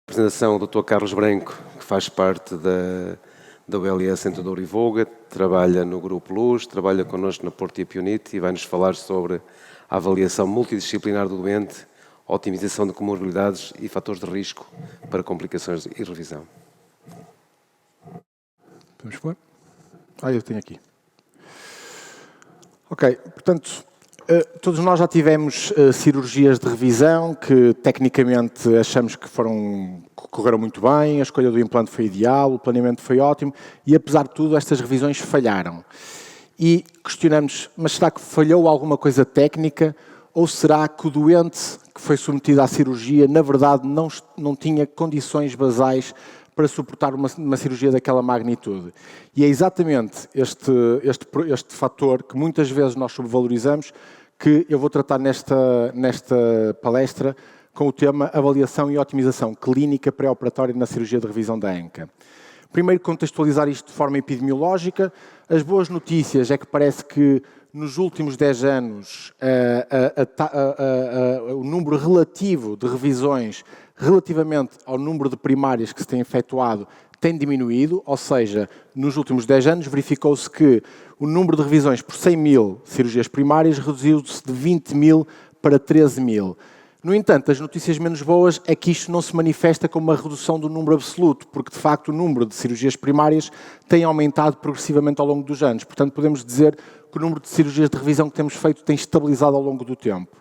Apresentação do Dr. Carlos Branco, que faz parte da ULS em Douro e Voga, trabalha no Grupo Luz, trabalha connosco na Porto e Pionite e vai-nos falar sobre a avaliação multidisciplinar do doente, otimização de comorbilidades e fatores de risco para complicações e revisão. Vamos pôr? Eu tenho aqui. Ok, portanto, todos nós já tivemos cirurgias de revisão que tecnicamente achamos que correram muito bem, a escolha do implante foi ideal, o planeamento foi ótimo e, apesar de tudo, estas revisões falharam. E questionamos, mas será que falhou alguma coisa técnica ou será que o doente que foi submetido à cirurgia, na verdade, não tinha condições basais para suportar uma cirurgia daquela magnitude? E é exatamente este fator que muitas vezes nós subvalorizamos que eu vou tratar nesta palestra com o tema Avaliação e Otimização Clínica Pré-Operatória na Cirurgia de Revisão da ANCA. Primeiro, contextualizar isto de forma epidemiológica. As boas notícias é que parece que nos últimos 10 anos o número relativo de revisões relativamente ao número de primárias que se tem efetuado tem diminuído, ou seja, nos últimos 10 anos verificou-se que o número de revisões por 100 mil cirurgias primárias reduziu-se de 20 mil para 13 mil. No entanto, as notícias menos boas é que isto não se manifesta como uma redução do número absoluto, porque, de facto, o número de cirurgias primárias tem aumentado progressivamente ao longo dos anos. Portanto, podemos dizer que o número de cirurgias de revisão que temos feito tem estabilizado ao longo do tempo.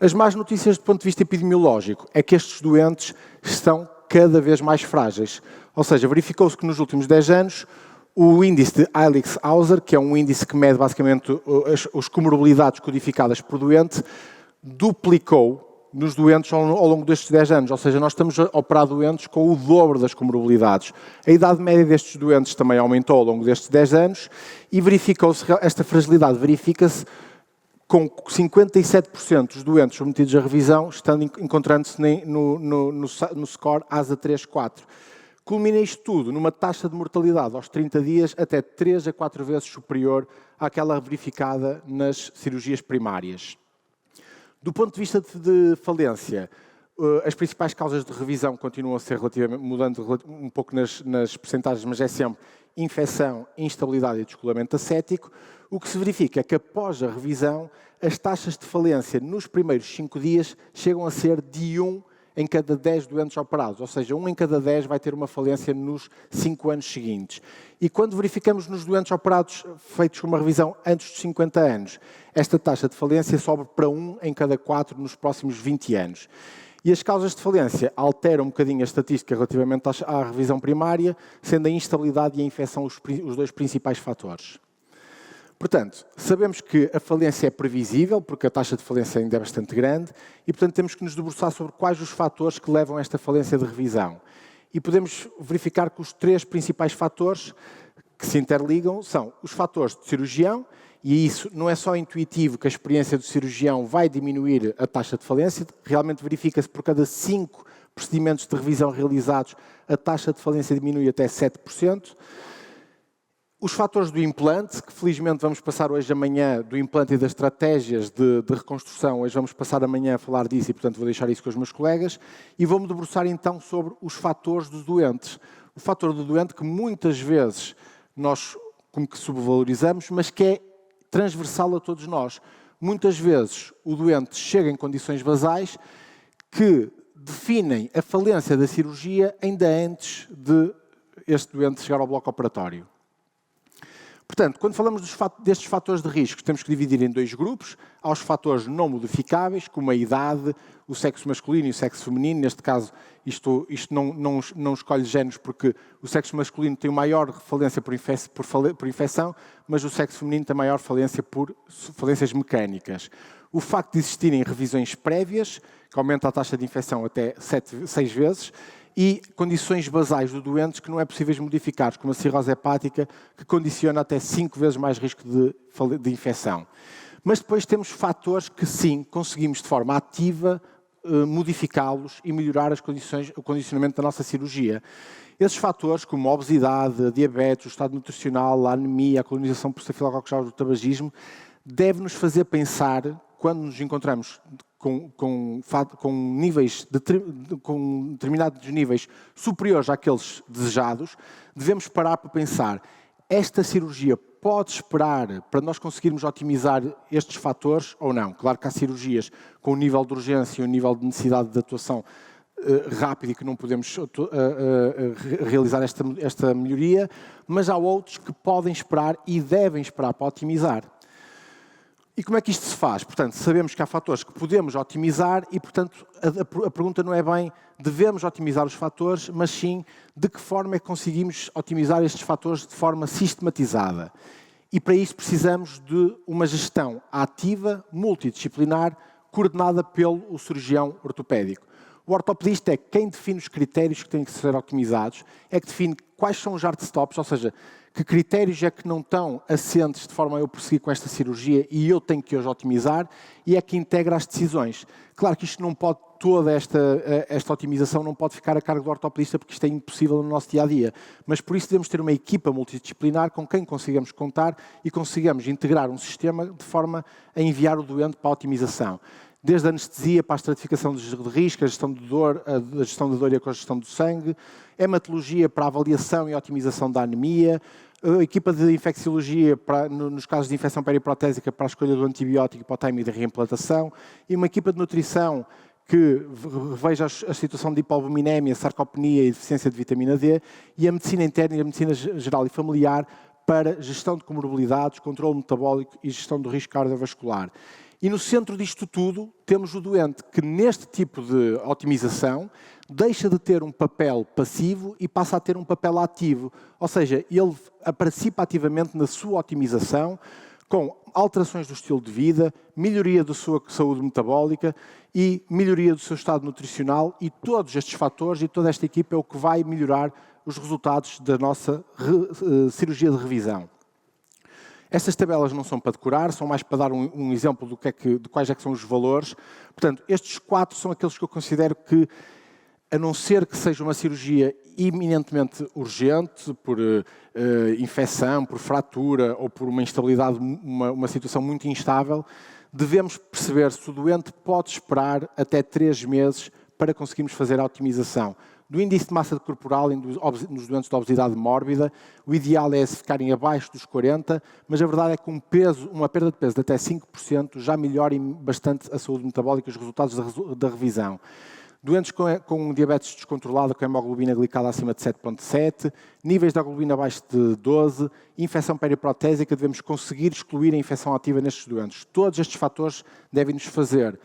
As más notícias do ponto de vista epidemiológico é que estes doentes estão cada vez mais frágeis. Ou seja, verificou-se que nos últimos 10 anos o índice de Eilix-Hauser, que é um índice que mede basicamente as comorbilidades codificadas por doente, duplicou nos doentes ao longo destes 10 anos. Ou seja, nós estamos a operar doentes com o dobro das comorbilidades. A idade média destes doentes também aumentou ao longo destes 10 anos e verificou-se, esta fragilidade verifica-se com 57% dos doentes submetidos à revisão encontrando-se no score ASA 3-4. Culmina isto tudo numa taxa de mortalidade aos 30 dias até 3 a 4 vezes superior àquela verificada nas cirurgias primárias. Do ponto de vista de falência, as principais causas de revisão continuam a ser relativamente, mudando um pouco nas percentagens, mas é sempre infecção, instabilidade e descolamento acético. O que se verifica é que após a revisão, as taxas de falência nos primeiros 5 dias chegam a ser de 1 em cada 10 doentes operados, ou seja, 1 em cada 10 vai ter uma falência nos 5 anos seguintes. E quando verificamos nos doentes operados feitos com uma revisão antes dos 50 anos, esta taxa de falência sobe para 1 em cada 4 nos próximos 20 anos. E as causas de falência alteram um bocadinho a estatística relativamente à revisão primária, sendo a instabilidade e a infecção os dois principais fatores. Portanto, sabemos que a falência é previsível, porque a taxa de falência ainda é bastante grande, e, portanto, temos que nos debruçar sobre quais os fatores que levam a esta falência de revisão. E podemos verificar que os 3 principais fatores que se interligam são os fatores de cirurgião, e isso não é só intuitivo que a experiência do cirurgião vai diminuir a taxa de falência, realmente verifica-se por cada 5 procedimentos de revisão realizados, a taxa de falência diminui até 7%. Os fatores do implante, que felizmente vamos passar hoje amanhã do implante e das estratégias de reconstrução, hoje vamos passar amanhã a falar disso e, portanto, vou deixar isso com os meus colegas, e vou-me debruçar então sobre os fatores dos doentes. O fator do doente que muitas vezes nós como que subvalorizamos, mas que é transversal a todos nós. Muitas vezes o doente chega em condições basais que definem a falência da cirurgia ainda antes de este doente chegar ao bloco operatório. Portanto, quando falamos destes fatores de risco, temos que dividir em 2 grupos. Há os fatores não modificáveis, como a idade, o sexo masculino e o sexo feminino. Neste caso, isto não escolhe géneros porque o sexo masculino tem maior falência por infecção, mas o sexo feminino tem maior falência por falências mecânicas. O facto de existirem revisões prévias, que aumenta a taxa de infecção até 6 vezes, e condições basais do doente que não é possível modificar, como a cirrose hepática, que condiciona até 5 vezes mais risco de infecção. Mas depois temos fatores que, sim, conseguimos de forma ativa modificá-los e melhorar o condicionamento da nossa cirurgia. Esses fatores, como a obesidade, a diabetes, o estado nutricional, a anemia, a colonização por estafilococos aureus do tabagismo, devem nos fazer pensar, quando nos encontramos com determinados níveis superiores àqueles desejados, devemos parar para pensar, esta cirurgia pode esperar para nós conseguirmos otimizar estes fatores ou não? Claro que há cirurgias com um nível de urgência e um nível de necessidade de atuação rápido e que não podemos realizar esta melhoria, mas há outros que podem esperar e devem esperar para otimizar. E como é que isto se faz? Portanto, sabemos que há fatores que podemos otimizar e, portanto, a pergunta não é bem devemos otimizar os fatores, mas sim de que forma é que conseguimos otimizar estes fatores de forma sistematizada. E para isso precisamos de uma gestão ativa, multidisciplinar, coordenada pelo cirurgião ortopédico. O ortopedista é quem define os critérios que têm que ser otimizados, é que define quais são os hard stops, ou seja, que critérios é que não estão assentes de forma a eu prosseguir com esta cirurgia e eu tenho que os otimizar, e é que integra as decisões. Claro que isto não pode, toda esta otimização não pode ficar a cargo do ortopedista, porque isto é impossível no nosso dia-a-dia. Mas por isso devemos ter uma equipa multidisciplinar com quem consigamos contar e consigamos integrar um sistema de forma a enviar o doente para a otimização. Desde a anestesia para a estratificação de risco, a gestão de dor, a gestão da dor e a congestão do sangue, hematologia para a avaliação e otimização da anemia, a equipa de infecciologia nos casos de infecção periprotésica para a escolha do antibiótico e para o timing de reimplantação, e uma equipa de nutrição que veja a situação de hipoalbuminémia, sarcopenia e deficiência de vitamina D, e a medicina interna e a medicina geral e familiar para gestão de comorbilidades, controle metabólico e gestão do risco cardiovascular. E no centro disto tudo temos o doente que neste tipo de otimização deixa de ter um papel passivo e passa a ter um papel ativo. Ou seja, ele participa ativamente na sua otimização com alterações do estilo de vida, melhoria da sua saúde metabólica e melhoria do seu estado nutricional, e todos estes fatores e toda esta equipa é o que vai melhorar os resultados da nossa cirurgia de revisão. Estas tabelas não são para decorar, são mais para dar um exemplo de quais é que são os valores. Portanto, estes 4 são aqueles que eu considero que, a não ser que seja uma cirurgia eminentemente urgente, por infecção, por fratura ou por uma instabilidade, uma situação muito instável, devemos perceber se o doente pode esperar até 3 meses para conseguirmos fazer a otimização. Do índice de massa corporal nos doentes de obesidade mórbida, o ideal é se ficarem abaixo dos 40, mas a verdade é que uma perda de peso de até 5% já melhora bastante a saúde metabólica e os resultados da revisão. Doentes com diabetes descontrolada, com hemoglobina glicada acima de 7,7, níveis de hemoglobina abaixo de 12, infecção periprotésica, devemos conseguir excluir a infecção ativa nestes doentes. Todos estes fatores devem nos fazer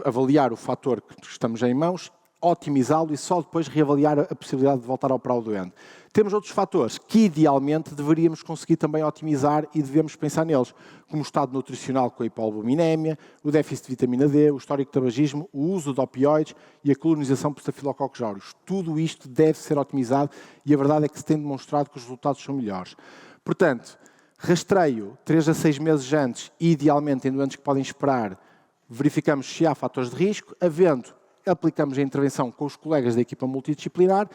avaliar o fator que estamos em mãos, otimizá-lo e só depois reavaliar a possibilidade de voltar a operar o doente. Temos outros fatores que, idealmente, deveríamos conseguir também otimizar e devemos pensar neles, como o estado nutricional com a hipoalbuminémia, o déficit de vitamina D, o histórico de tabagismo, o uso de opioides e a colonização por Staphylococcus aureus. Tudo isto deve ser otimizado e a verdade é que se tem demonstrado que os resultados são melhores. Portanto, rastreio 3 a 6 meses antes e, idealmente, em doentes que podem esperar, verificamos se há fatores de risco, aplicamos a intervenção com os colegas da equipa multidisciplinar,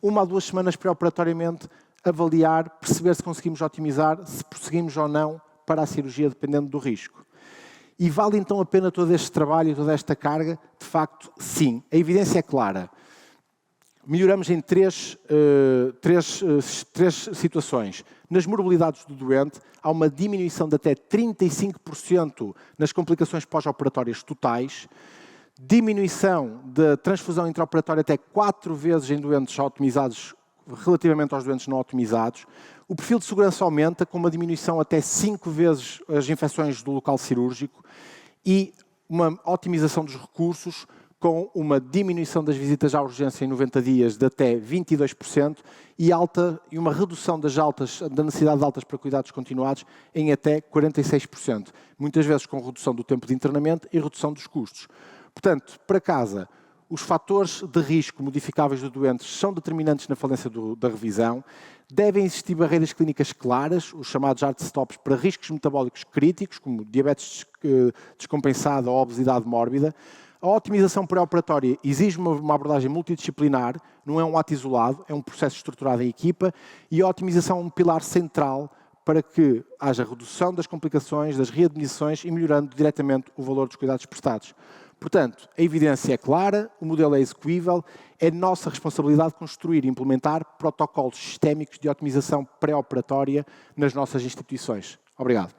1 a 2 semanas pré-operatoriamente, avaliar, perceber se conseguimos otimizar, se prosseguimos ou não para a cirurgia, dependendo do risco. E vale então a pena todo este trabalho e toda esta carga? De facto, sim. A evidência é clara. Melhoramos em três situações. Nas morbilidades do doente, há uma diminuição de até 35% nas complicações pós-operatórias totais, diminuição da transfusão intraoperatória até 4 vezes em doentes otimizados relativamente aos doentes não otimizados. O perfil de segurança aumenta, com uma diminuição até 5 vezes as infecções do local cirúrgico e uma otimização dos recursos, com uma diminuição das visitas à urgência em 90 dias de até 22% e uma redução da necessidade de altas para cuidados continuados em até 46%. Muitas vezes com redução do tempo de internamento e redução dos custos. Portanto, para casa, os fatores de risco modificáveis do doente são determinantes na falência da revisão. Devem existir barreiras clínicas claras, os chamados hard stops, para riscos metabólicos críticos, como diabetes descompensada ou obesidade mórbida. A otimização pré-operatória exige uma abordagem multidisciplinar, não é um ato isolado, é um processo estruturado em equipa, e a otimização é um pilar central para que haja redução das complicações, das readmissões e melhorando diretamente o valor dos cuidados prestados. Portanto, a evidência é clara, o modelo é execuível, é nossa responsabilidade construir e implementar protocolos sistémicos de otimização pré-operatória nas nossas instituições. Obrigado.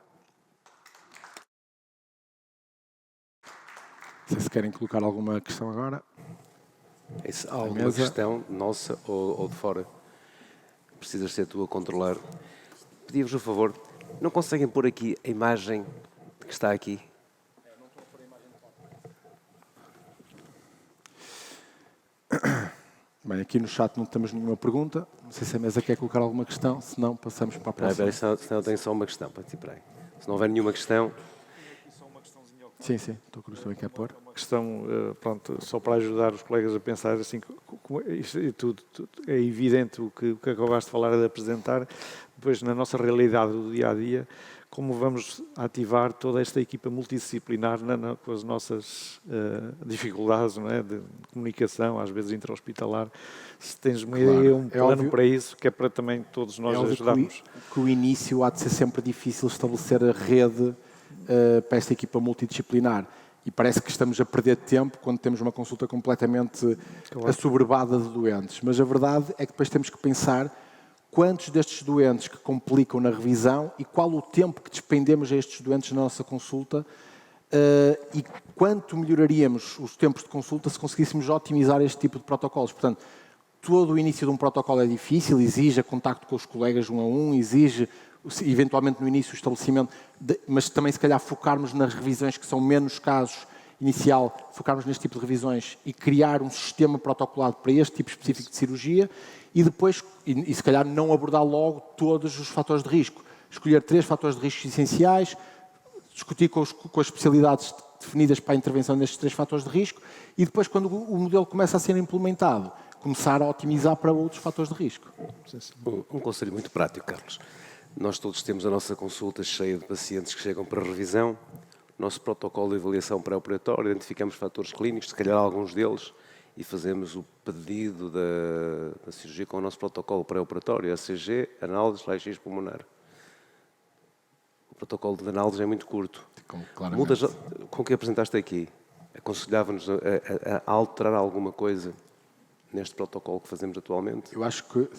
Não sei se querem colocar alguma questão agora. Há alguma questão nossa ou de fora? Precisas ser tu a controlar. Pedia-vos um favor, não conseguem pôr aqui a imagem que está aqui? Não estou a pôr a imagem de Bem, aqui no chat não temos nenhuma pergunta. Não sei se a mesa quer colocar alguma questão, se não, passamos para a próxima. Senão eu tenho só uma questão para ti, peraí. Se não houver nenhuma questão... Sim, estou curioso também quer pôr. Uma questão, pronto, só para ajudar os colegas a pensar assim, isto é evidente o que acabaste de falar de apresentar, depois na nossa realidade do dia-a-dia, como vamos ativar toda esta equipa multidisciplinar com as nossas dificuldades, não é, de comunicação, às vezes intra-hospitalar. Se tens uma ideia, um plano óbvio, para isso, que é para também todos nós ajudarmos. Que o início há de ser sempre difícil estabelecer a rede para esta equipa multidisciplinar. E parece que estamos a perder tempo quando temos uma consulta completamente assoberbada de doentes. Mas a verdade é que depois temos que pensar quantos destes doentes que complicam na revisão e qual o tempo que despendemos a estes doentes na nossa consulta e quanto melhoraríamos os tempos de consulta se conseguíssemos otimizar este tipo de protocolos. Portanto, todo o início de um protocolo é difícil, exige contacto com os colegas um a um, exige eventualmente no início o estabelecimento, mas também se calhar focarmos nas revisões que são menos casos inicial, focarmos neste tipo de revisões e criar um sistema protocolado para este tipo específico de cirurgia e depois, e se calhar não abordar logo todos os fatores de risco. Escolher 3 fatores de risco essenciais, discutir com as especialidades definidas para a intervenção nestes 3 fatores de risco e depois, quando o modelo começa a ser implementado, começar a otimizar para outros fatores de risco. Um conselho muito prático, Carlos. Nós todos temos a nossa consulta cheia de pacientes que chegam para revisão. Nosso protocolo de avaliação pré-operatória, identificamos fatores clínicos, se calhar alguns deles, e fazemos o pedido da cirurgia com o nosso protocolo pré-operatório, ECG, análise, raio-x pulmonar. O protocolo de análise é muito curto. Com o que apresentaste aqui, aconselhava-nos a alterar alguma coisa neste protocolo que fazemos atualmente? Eu acho que,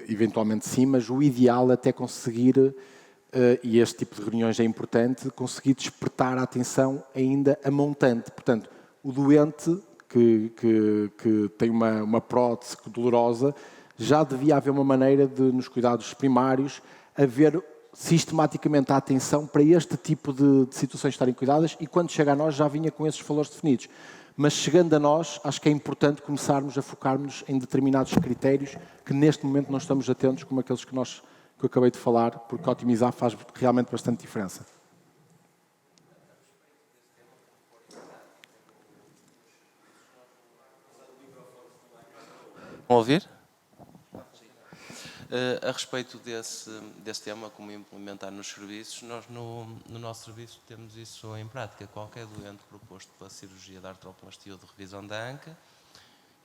eventualmente sim, mas o ideal é até conseguir, e este tipo de reuniões é importante, conseguir despertar a atenção ainda a montante. Portanto, o doente que tem uma prótese dolorosa, já devia haver uma maneira de, nos cuidados primários, haver sistematicamente a atenção para este tipo de situações estarem cuidadas e quando chega a nós já vinha com esses valores definidos. Mas chegando a nós, acho que é importante começarmos a focar-nos em determinados critérios que neste momento não estamos atentos, como aqueles que eu acabei de falar, porque otimizar faz realmente bastante diferença. Vão ouvir? A respeito desse tema, como implementar nos serviços, nós no nosso serviço temos isso em prática. Qualquer doente proposto para a cirurgia de artroplastia ou de revisão da anca,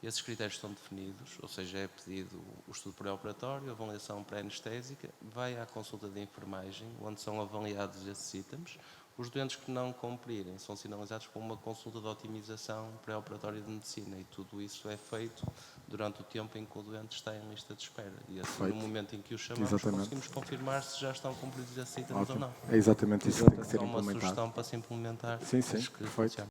esses critérios estão definidos, ou seja, é pedido o estudo pré-operatório, a avaliação pré-anestésica, vai à consulta de enfermagem, onde são avaliados esses itens. Os doentes que não cumprirem são sinalizados para uma consulta de otimização pré-operatória de medicina e tudo isso é feito durante o tempo em que o doente está em lista de espera. E assim, no momento em que o chamamos, conseguimos confirmar se já estão cumpridos esses itens ou não. É exatamente isso que tem que ser implementado. É uma sugestão para se implementar. Sim, perfeito.